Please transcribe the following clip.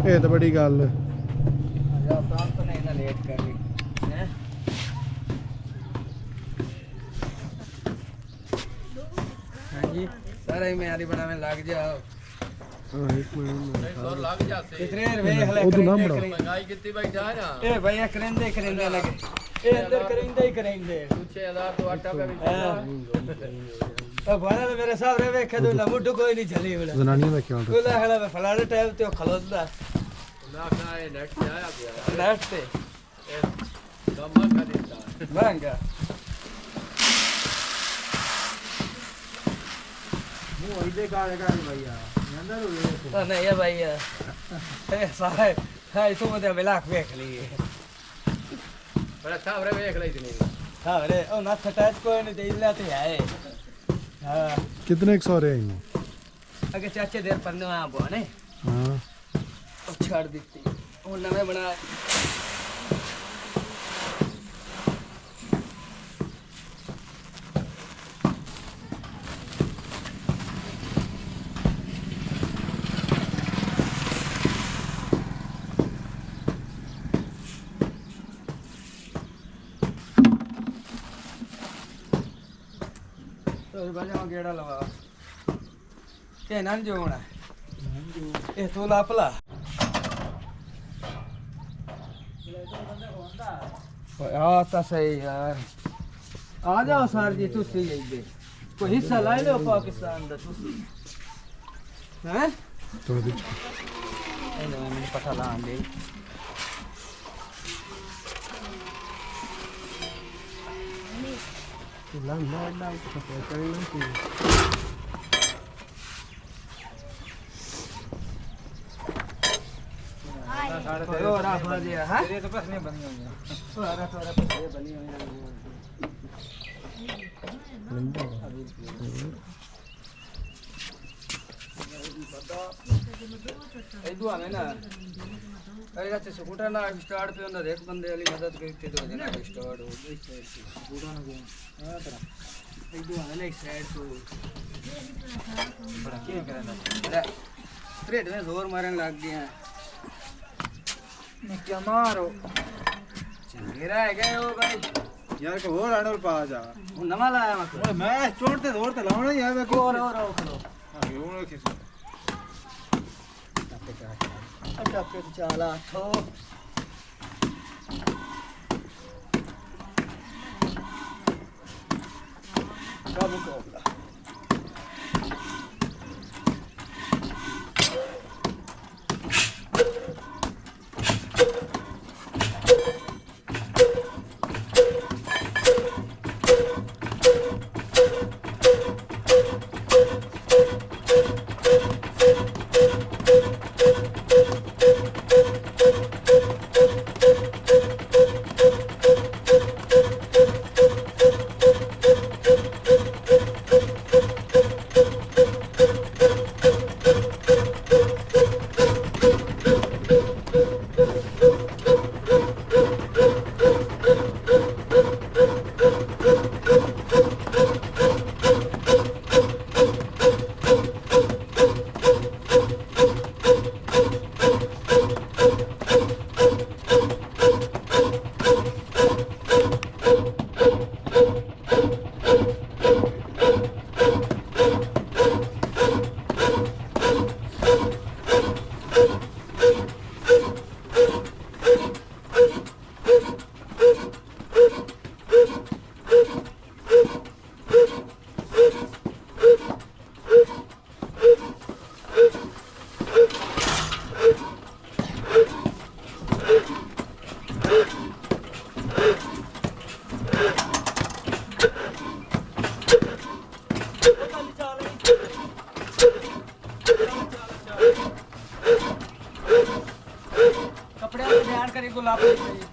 ਇਹ ਤਾਂ ਬੜੀ ਗੱਲ ਜਾ ਪ੍ਰਾਂਤ ਨੇ ਨਾ ਲੇਟ ਕਰ ਲਈ ਹੈ ਹਾਂਜੀ सारे म्यारी बनाने लग जाओ एक मिनट और लग जाते कितने वेख ले महंगाई कितनी बैठा है ना ए भैया करेंदे लगे ए अंदर करेंदे कुछ 6000 तो आटा पे ओ भाड़ा मेरे साहब रे वेखे तो मुड्ढ कोई नहीं चली बोला जनानियां दा क्यों बोला हला फलाने टाइम ते खलोदा ना का नेट आया गया नेट ते कम का देता महंगा इधर का भैया अंदर हो तो नहीं है भैया ए सारे हां इसको मत बेलाक देख लिए बड़ा साहब रे देख ली इतनी हां रे ओ ना टच कोई नहीं दे लेते है हां कितने 100 रहे हैं अगे चाचे देर पन्ने आ बो ने हां ओ छाड़ देती ओ नवे बना बजा गेड़ा लवा के नन जो होना ए तो लापला आ ता सही यार आ जाओ सर जी तुसी इधर कोई हिस्सा ला लो पाकिस्तान दा तुसी हैं तो दिख ए मैंने पता ला दे ला तो करना चाहिए और आप भर दिया हां ये तो प्रश्न बनी हुई है सारा प्रश्न बनी हुई है ए दुआ में ना अरे अच्छा स्कूटर ना स्टार्ट पे अंदर एक बंदे वाली मदद करते तो जना स्टार्ट हो गई स्कूटर ना गया हां तरह एक दुआ में एक साइड को बड़ा क्या करना अरे स्ट्रेट में जोर मारने लग गया क्या मारो चंगेरा है गए हो भाई यार को और आडल पा जा वो नवा लाया मैं छोड़ते दौड़ते लावना यार मैं और खलो हां ये उन्होंने किस अच्छा पे चला तो कब कोबला कपड़े पे ध्यान करें गुलाब चाहिए